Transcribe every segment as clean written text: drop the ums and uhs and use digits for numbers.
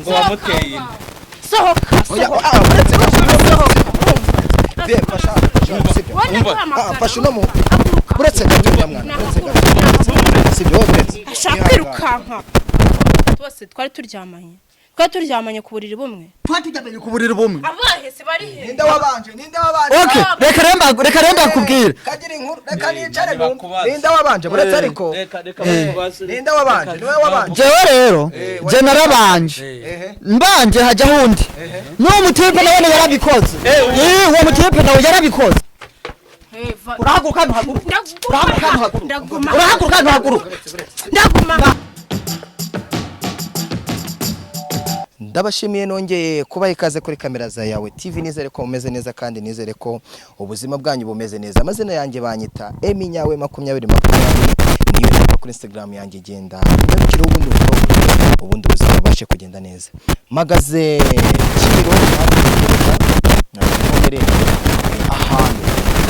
ngo wamuteye sohoka fasha uno mu uretse gato mwana uretse gato sibyo uretse ashaka kwirukanka bose twari turyamanye ku buriri bumwe twatujyamenye ku buriri bumwe abahese bari he ninde wabanje okay reka remba kubwira kagira inkuru reka nicare ninde wabanje buretse ariko ninde wabanje niwe wabanje jewe rero je narabanje mbanje haja hundi no mutipe nawe yarabikoze uwo mutipe nawe yarabikoze urahaguruka ndaguma ndabashimiye nongeye kubaha ikaze kuri kamera za Yawe TV. Nizere ko umeze neza kandi nizere ko ubuzima bwanyu bumeze neza. Amazina yanjye banyita Emi Nyawe 2020 niyo namba kuri Instagram yanjye igenda nyabikira ubundi ubuzima bashe kugenda neza. Magaze Kiro nabere ahantu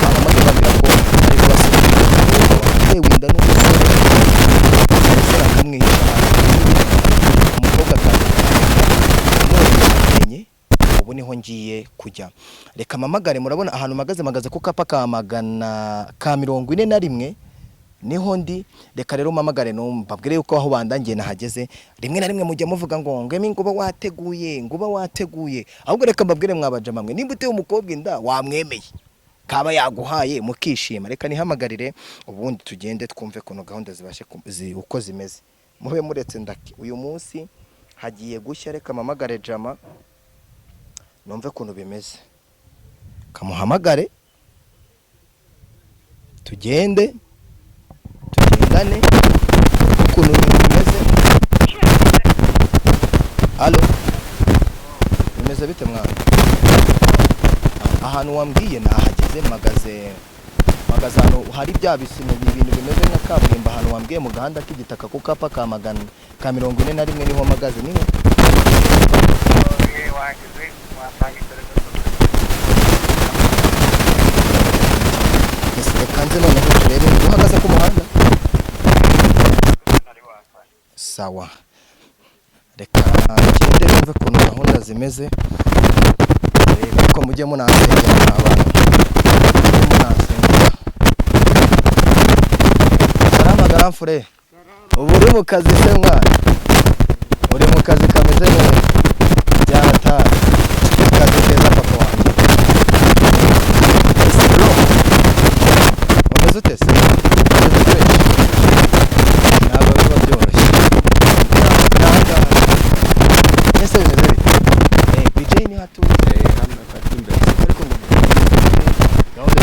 abamaze babwira ko ari basubira winda n'umusore kamwe umukobwa ubu niho ngiye kujya. Reka mamagare murabona ahantu magaze ku kapa ka 141 niho ndi. Reka rero mamagare mbabwire yuko aho bandangiye nahageze. Rimwe na rimwe mujya muvuga ngo ngemi nguba wateguye ahubwo reka mbabwire mwabaje mamwe nimba uteye umukobwa inda wamwemeye kaba yaguhaye mukishima. Reka nihamagarire ubundi tugende twumve kuno gahunda zibashe uko zimeze. Mube muretse ndaki uyu munsi hagiye gushya. Reka mamagare Jama numve kuntu bimeze, kamuhamagare tugendane ukuntu bimeze. Allo, bimeze bite mwana? Ahantu wambwiye nahageze magaze hano hari bya bisimo ibintu bimeze nka kaburimbo. Ahantu wambwiye mu gahanda k'igitaka ku kapa ka 141 niho magaze niho. Kanze noneho turebe uhagaze ku muhanda. Sawa, reka ngende numve kuntu gahunda zimeze. Reka mujye munasengera abantu saramagara mfure. Ubu uri mu kazi se mwana? Uri mu kazi kameze neza byata kazi keza papa wanjye. Umeze ntabwo biba byoroshye. Ese bimeze bite? BJ ni hatuye hano kati imbere ariko ngo gahunda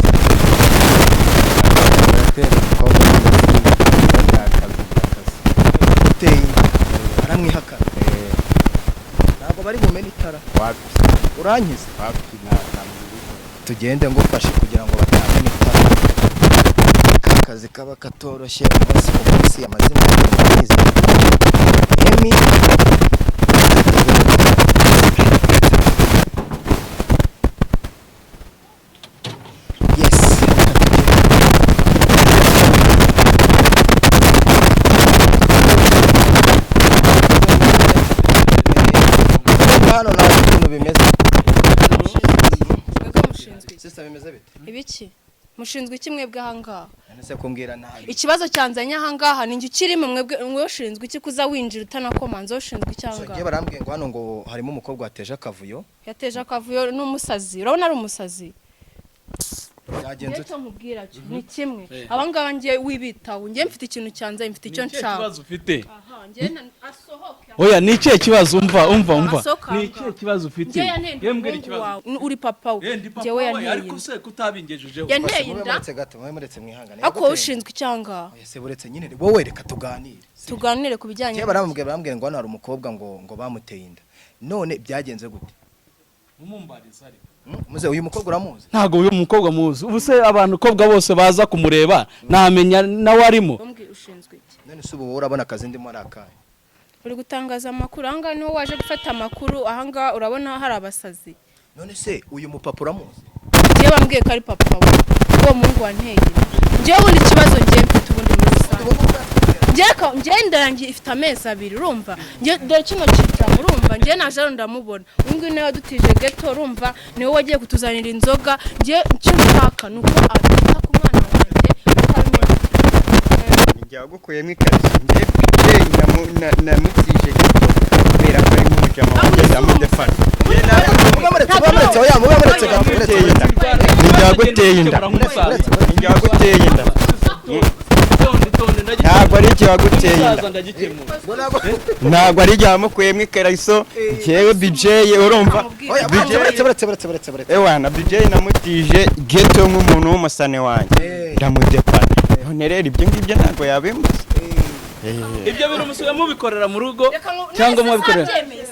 ziteye aramwihaka ntabwo bari bumene itara urankiza tugende ngufashe kugira ngo batamene itara. Akazi kaba katoroshye umunsi ku munsi. Amazina y'abagize Emi yes hano nawe ukuntu bimeze. Sisa bimeze bite? ibiki mushinzwe iki mwebwe ahangaha? Nese kumbwira nabi ikibazo cyanzanye ahangaha ninjye ukiri mu mwebwe ushinzwe iki kuza winjira utanakomanza ushinzwe icyanga? Ngiye barambwiye ngo hano ngo harimo umukobwa wateje akavuyo. Yateje akavuyo n'umusazi. Urabona ari umusazi. Byagenze cyo nkubwira cyo ni kimwe. Abangaba ngiye wibitaho ngiye mfite ikintu cyanze mfite icyo nshaka. Kibazo ufite? Aha ngiye asohoke. Oya ni ikihe kibazo umva. Ni ikihe kibazo ufite? Yembwira ikibazo. Uri papa we. Ngewe yanteye. Ariko se kutabingejejeho. Yanteye inda. Muretse mwihangane. Ako ushinzwe icyanga. Ese buretse nyine wowe reka tuganire. Tuganire ku bijyanye. Ngiye barambwira ngo hano hari umukobwa ngo bamuteye inda. None byagenze gute? Umumbariza ariko. Muze uyu mukobwa uramuzi? Ntago uyu mukobwa muzi. Ubu se abantu kobwa bose baza kumureba namenya nawe arimo. Umbwira ushinzwe iki? None se ubu urabona akazi ndimo arakaye. Uri gutangaza amakuru ahanga niho waje gufata amakuru ahanga urabona hari abasazi. None se uyu mupapa uramuzi? njye bambwiye ko ari papa we uwo muhungu wanteye njyewe ubundi ikibazo njye mfite ubundi muri rusange njye inda yanjye ifite amezi 2 urumva njye dore kino cyicamo urumva njye naje ndamubona uyu nguyu nawe dutije ghetto urumva niwe wagiye kutuzanira inzoga njye nshaka nuko atita ku mwana wanjye utamenya njye wagukuyemo ikariso njye namutije ghetto kubera ko ari nk'umujama wanjye ndamudefana ntabwo ari igihe waguteye inda ntabwo ari igihe wamukuyemo ikariso njyewe BJ urumva ewana BJ namutije ghetto nk'umuntu w'umusane wanjye ndamudefana none rero ibyo ngibyo ntabwo yabimbuza ibyo bintu musiga mubikorera mu rugo cyangwa mubikorera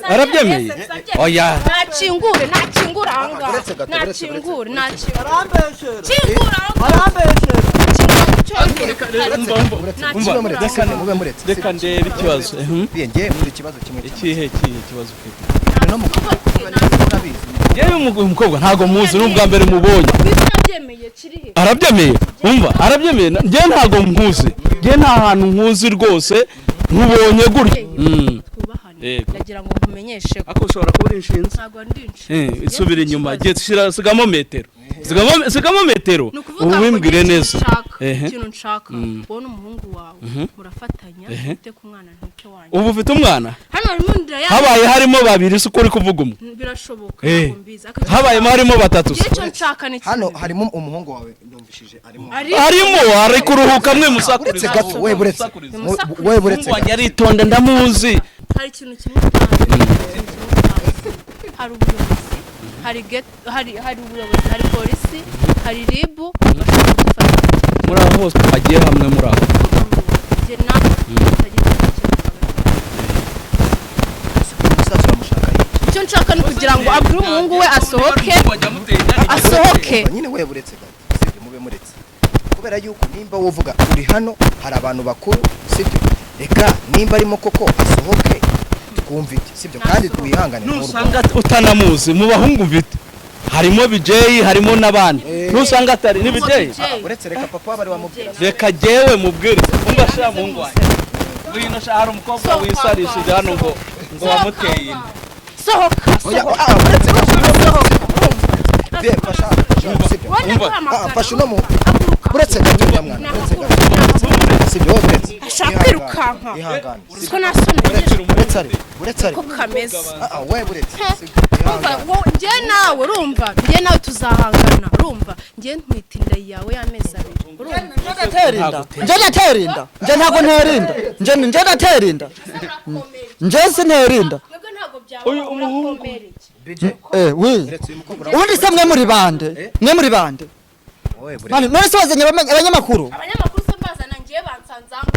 arabyemeye oya nakingure anga nakingure reka ndebe ikibazo njye muri ikibazo kimwe ikihe kibazo ufite no yewe umukobwa ntago muzi n'ubwa mbere mubonye arabyemeye umva arabyemeye njye ntago mpuzi njye nta hantu nkuzi rwose nkubonye gutya ndagira ngo nkumenyeshe ako ushobora kuba uri inshinzi ntago ndi inshinzi isubira inyuma sigamo metero sigamo metero ubimbwire neza ikintu nshaka wowe n'umuhungu wawe murafatanya ufite ku mwana ntike wanjye ubu ufite umwana hano harimo ndira habaye harimo 2 si uri kuvuga umwe birashoboka mbiza habayemo harimo 3 icyo nshaka ni hano harimo umuhungu wawe ndumvishije ari kuruhuka mwe musakurize gato we buretse yari itonde ndamuzi hari ikintu kimwe hari ubuyobozi hari ubuyobozi hari polisi hari ribu bashaka gufata muri aho hose bagiye hamwe muri aho je nawe icyo nshaka ni kugira ngo abure umuhungu we asohoke nyine we buretse gato sibyo mube muretse kubera yuko nimba wovuga uri hano hari abantu bakuru sibyo reka nimba arimo koko asohoke twumvite sibyo kandi twihangane nusanga utanamuzi mu bahungu mfite harimo BJ harimo nabandi nusanga atari ni BJ uretse reka papa bari wamubwira reka jewe mubwire umva sha mungu wanjye wino sha hari umukobwa wisarishije hano ngo wamuteye sohoka uretse fasha fasha no mu uretse gato nyamwana uretse gato sibyo uretse ashaka kwirukanka ihangane siko nasone uretse ko kameze we buretse njye nawe urumva njye nawe tuzahangana urumva njye ntwite inda yawe y'amezi 2 urumva njye naterinda njye ntago nterinda njye naterinda njye sinerinda uyu umuhungu ubundi se mwe muri bande none se wazanye abanyamakuru se mbazana njye bansanzanga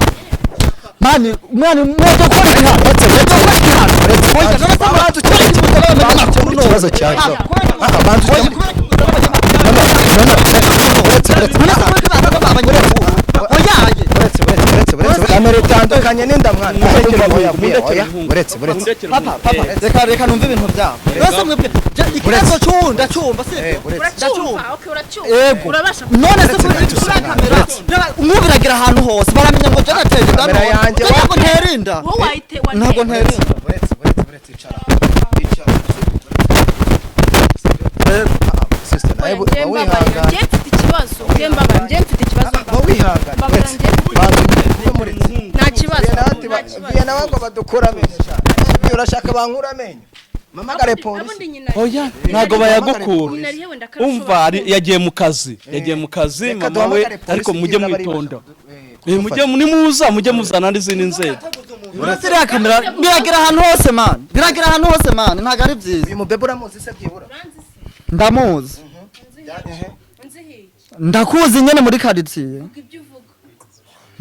mani mwoto kwa ikibazo cyaje kamera itandukanye n'inda mwana reka numva ibintu byabo rwose mwebwe ikibazo ndacyumva uracyumva none se kuri kamera umwubiragira ahantu hose baramenya ngo jana tege kamera yanjye ntabwo nterinda ntabwo nterinda nta kibazo biyana wako badukura amenyo urashaka bankura amenyo mamagare polisi oya ntago bayagukura umva yagiye mu kazi mama we ariko mujye mwitonda mujye muzana n'izindi nzego urasiriya kamera biragira ahantu hose man ntago ari byiza uyu mubebe uramuzi se byibura ndamuzi ndakuzi nyene muri quartier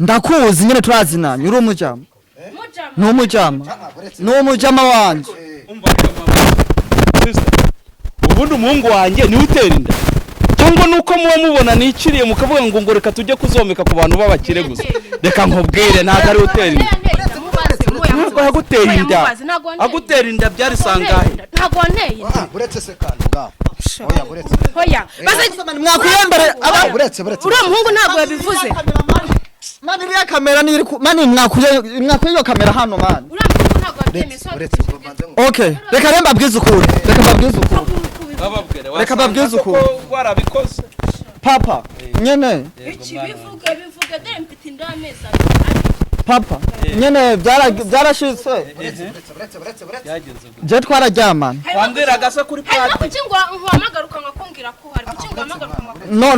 ndakuzi nyene turazinanye uri umujama n'umujama wanje ubundi umuhungu wanjye niwe utera inda cyangwa nuko muba mubona nikiriye mukavuga ngo reka tujye kuzomeka ku bantu b'abakire gusa reka nkubwire ntabwo ari utera inda ntabwo yagutera inda agutera inda byari sangahe ntabwo wanteye uretse se kandi ngaho hoya mwakwiyambere buretse uriya muhungu ntabwo yabivuze mani iriya kamera ni mani mwakwiye iyo kamera hano mani uriya muhungu ntabwo yabyemeye buretse ubanze okay reka rero mbabwize ukuri reka mbabwize ukuri warabikoze papa nyene iki bivuge dore mfite indamezi papa nyene byarashitse je twararyamana wambwiraga se kuri ariko pati kuki ngo nkuhamagaruka nkakumbwira ko hari kuki ngo uhamagaruka nkakumbwira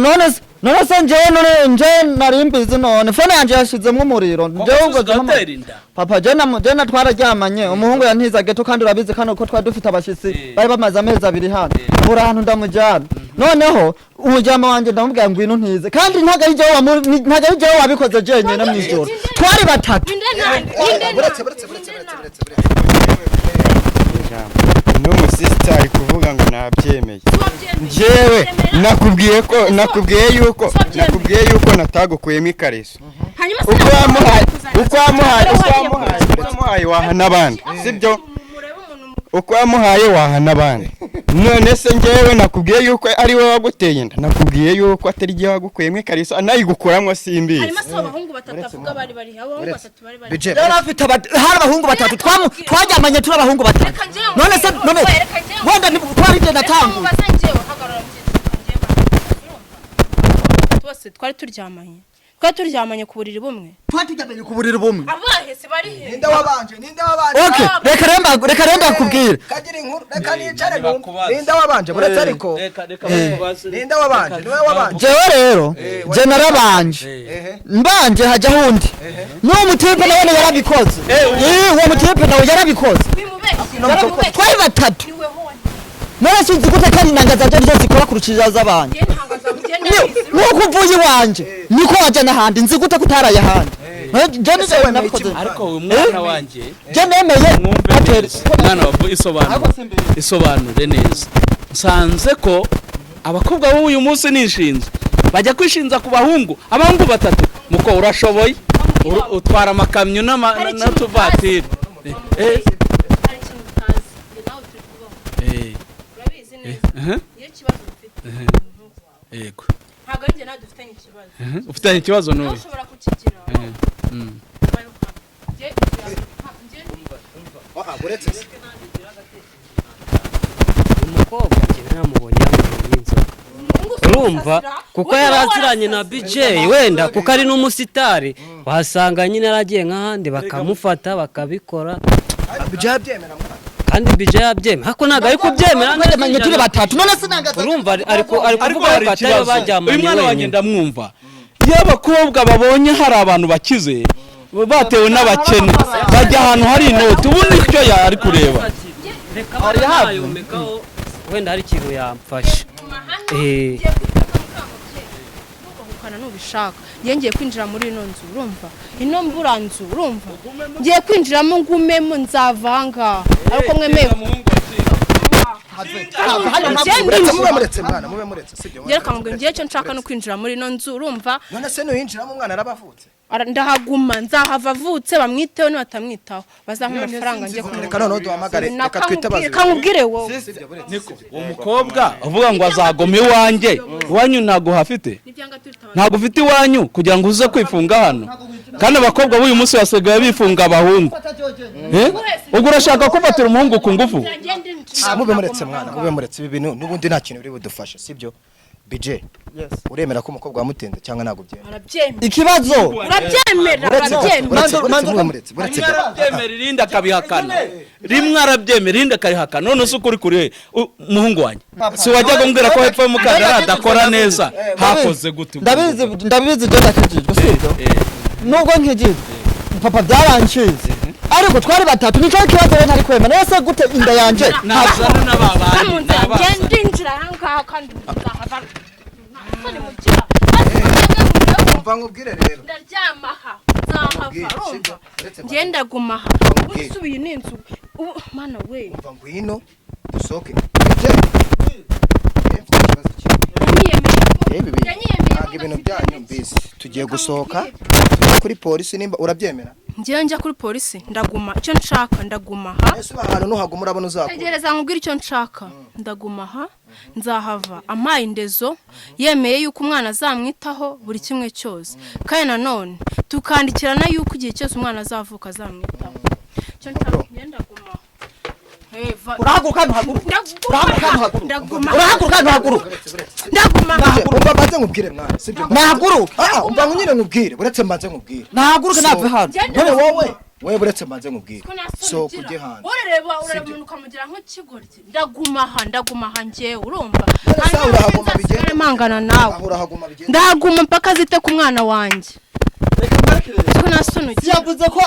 none se nje nari mbizi none fone yanje yashizemwo umuriro jewe ubwo papa je na twararyamanye umuhungu yantiza geto kandi urabizi kandi uko twari dufite abashitsi bari bamaze amezi 2 hano buri ahantu ndamujyana noneho umujyama wanje ndamubwira ngwino ntize kandi ntago ari jewe wabikoze jenyine mwijoro twari batatu buretse n'umusisita ari kuvuga ngo nabyemeye njyewe nakubwiye yuko natagukuyemo ikariso uko wamuhaye waha n'abandi sibyo uko wamuhaye waha n'abandi none se njyewe nakubwiye yuko ari wowe waguteye inda nakubwiye yuko atari jye wagukuyemo ikariso anayigukuramo simbizi harimo se abahungu batatu avuga bari abahungu batatu bari rero afite hari abahungu batatu twaryamanye turi abahungu batatu none se wenda twari je natanguye twese twari turyamanye ku buriri bumwe twaturyamanye ku buriri bumwe abahese bari he ninde wabanje okay reka remba kubwira kagira inkuru reka nicare ninde wabanje buretse ariko ninde wabanje niwe wabanje jewe rero je narabanje mbanje haja hundi no mutipe nawe yarabikoze uwo mutipe nawe yarabikoze twari batatu none sinzi gute kandi nangaza je ryo zikora kurukiriza z'abandi nuko uvuye iwanje niko waje n'ahandi nzi gute kutaraye ahandi je niwe nabikoze ariko uyu mwana wanje je nemeye mwana wavu isobanure neza nsanze ko abakobwa b'uyu munsi nishinze bajya kwishinza ku bahungu abahungu batatu muko urashoboye utwara amakamyo n'atuvatiri yego ntabwo ari njye nawe dufitanye ikibazo ufitanye ikibazo n'uyu ushobora kukigira buretse umukobwa njye namubonye yamubonye inzoga urumva kuko yaraziranye na BJ wenda kuko ari n'umusitari wasanga nyine aragiye nk'ahandi bakamufata bakabikora byemera kandi BJ yabyemera hako naga ari kubyemera twajyamanye turi batatu none sinangaza urumva ari kuvuga ko atari bajyamanye uyu mwana wanjye ndamwumva iyo abakobwa babonye hari abantu bakize batewe n'abakene bajya ahantu hari inoti ubundi icyo yari kureba hari hayomekaho wenda hari ikintu yamfasha nubishaka ngiye kwinjira muri ino nzu urumva ino mburanzu urumva ngiye kwinjiramo ngumemo nzavanga ariko mwemeye Yereka ngo ngiye cyo nshaka no kwinjira muri ino nzu urumva none se nuyinjiramo umwana arabavutse ndahaguma nzahava avutse bamwiteho ni batamwitaho bazampa amafaranga ngiye reka noneho duhamagare reka twitabaze kamubwire wowe umukobwa uvuga ngo azagoma iwanjye iwanyu ntago hafite ntago ufite iwanyu kugira ngo uze kwifunga hano kandi abakobwa b'uyu munsi basigaye bifunga abahungu ubwo urashaka kufatira umuhungu ku ngufu mube muretse mwana mube muretse ibi bintu n'ubundi nta kintu biri budufashe sibyo BJ uremera ko umukobwa wamutinze cyangwa ntago byemera ikibazo urabyemera arabyemera irindi akabihakana rimwe arabyemera irindi akarihakana none se ukuri kuri umuhungu wanjye si wajyaga umbwira ko hepfo y'umukandara adakora neza hakoze gute ndabizi je ndakijijwe sibyo nubwo nkijijwe papa byaranshize ariko twari batatu nico kibazo rero ntari kwemera nese gute inda yanje nazana n'ababandi ndinjira hangaha kandi nzahava none mugira umva nkubwire rero ndaryamaha nzahava urumva ngenda gumaha usubiye n'inzu mana we umva ngwino dusoke ibintu byanyu mbizi tugiye gusohoka kuri polisi nimba urabyemera ngiye njya kuri polisi ndaguma icyo nshaka ndaguma ha ese ahantu nuhaguma urabona uzakora tegereza nkubwira icyo nshaka ndaguma ha nzahava amaye indezo yemeye yuko umwana azamwitaho buri kimwe cyose kandi nanone tukandikirana yuko igihe cyose umwana azavuka azamwitaho icyo nshaka ndaguma urahaguruka ntuhaguruka ndaguma urahaguruka ntuhaguruka ndaguma umva mbanze nkubwire mwana sibyo nahaguruka umva nyine nkubwire uretse mbanze nkubwire nahaguruka nave hano none wowe uretse mbanze nkubwire so kujye hanze urareba umuntu ukamugira nk'ikigoryi ndaguma ha njyewe urumva urahaguma bigenda mangana nawe urahaguma bigenda ndaguma mpaka zite ku mwana wanjye ko nasunukiye yavuze ko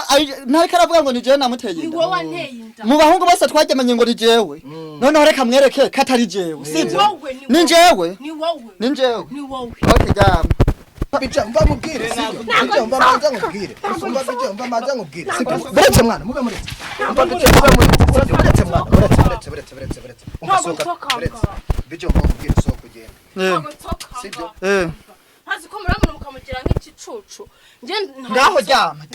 ntari karavuga ngo ni jewe namuteye ni inda wowe wanteye inda mu bahungu bose twagemanye ngo ni jewe noneho reka mwereke ko atari jewe sibyo ni jewe ni wowe ni jewe ni wowe okay jama bica mva mubwire sibyo mva mbanze nkubwire mva mbanze nkubwire sibyo uretse mwana mube muretse mva uretse mwana uretse bica mva nkubwire so kugenda sibyo hazi ko murabona mukamugira nk'ikicucu ngaho jama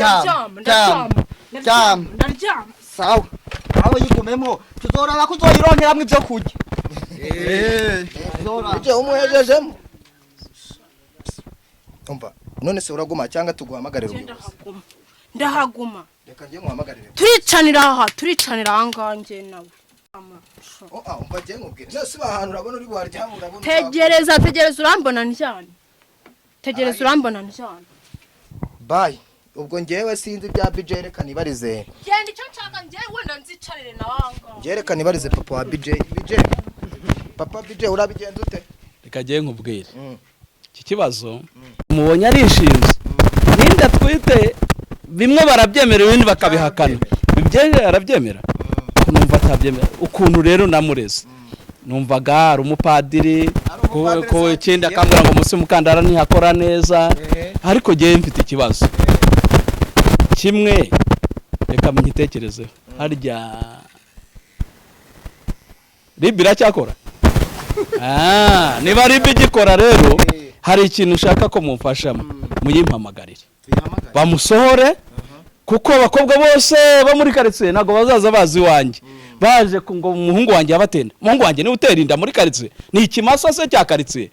ndaryama sawa aho yigumemo tuzoraba kuzoyironkeramwe ibyo kurya bica umuhejejemo umva none se uraguma cyangwa tuguhamagarira ubuyobozi ndahaguma reka ngiye muhamagarire turicanira ahangaha njye nawe umva ngiye nkubwire nose ahantu urabona uri buharyame urabona tegereza urambona ndyane bye ubwo ngewe sinzi bya BJ reka nibarize genda icyo nshaka njyewe wenda nzicarire nawe ahangaha ngewe reka nibarize papa wa BJ papa BJ urabigenza ute reka ngiye nkubwire iki kibazo umubonye arishinze n'inda twite bimwe barabyemera ibindi bakabihakana ibyo arabyemera numva atabyemera ukuntu rero namureze numvaga ari umupadiri ko ikindi akambwira ngo umunsi mukandara ntihakora neza ariko ngewe mfite ikibazo kimwe reka munyitekerezeho harya ribi iracyakora niba ribi igikora rero hari ikintu ushaka ko mumfashamo muyimpamagarire bamusohore kuko abakobwa bose bo muri karitsiye ntabwo bazaza bazi iwanjye baje ngo umuhungu wanjye yabatenda umuhungu wanjye niwe utera inda muri karitsiye ni ikimasa se cya karitsiye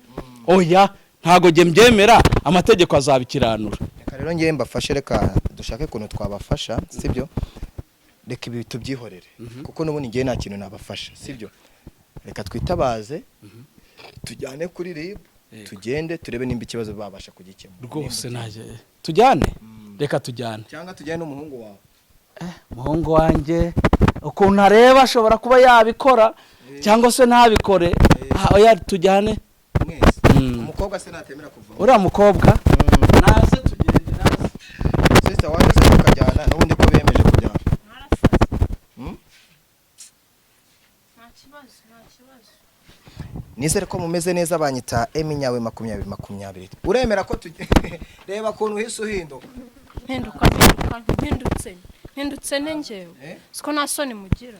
oya ntabwo njye mbyemera amategeko azabikiranura reka rero ngewe mbafashe reka dushake ukuntu twabafasha sibyo reka ibi tubyihorere kuko n'ubundi ngewe nta kintu nabafasha sibyo reka twitabaze tujyane kuri RIB tugende turebe nimba ikibazo babasha kugikemura rwose naje tujyane reka tujyane cyangwa tujyane n'umuhungu wawe umuhungu wanjye ukuntu areba ashobora kuba yabikora cyangwa se ntabikore oya tujyane mwese umukobwa se natemera kuva uriya mukobwa naze tugende naze sister waje se tukajyana n'ubundi ko bemeje kujyana nta kibazo nizere ko mumeze neza banyita Eminyawe 2020 uremera ko reba ukuntu uhise uhinduka mpindutse nengewe siko nta soni mugira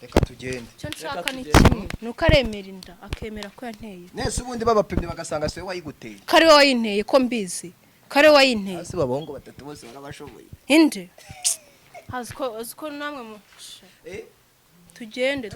reka tugende icyo nshaka ni kimwe nuko aremera inda akemera ko yanteye nese ubundi babapimye bagasanga se wayiguteye kare wayinteye ko mbizi kare wayinteye hasi babahungu batatu bose barabashoboye inde hazi ko namwe mu tugende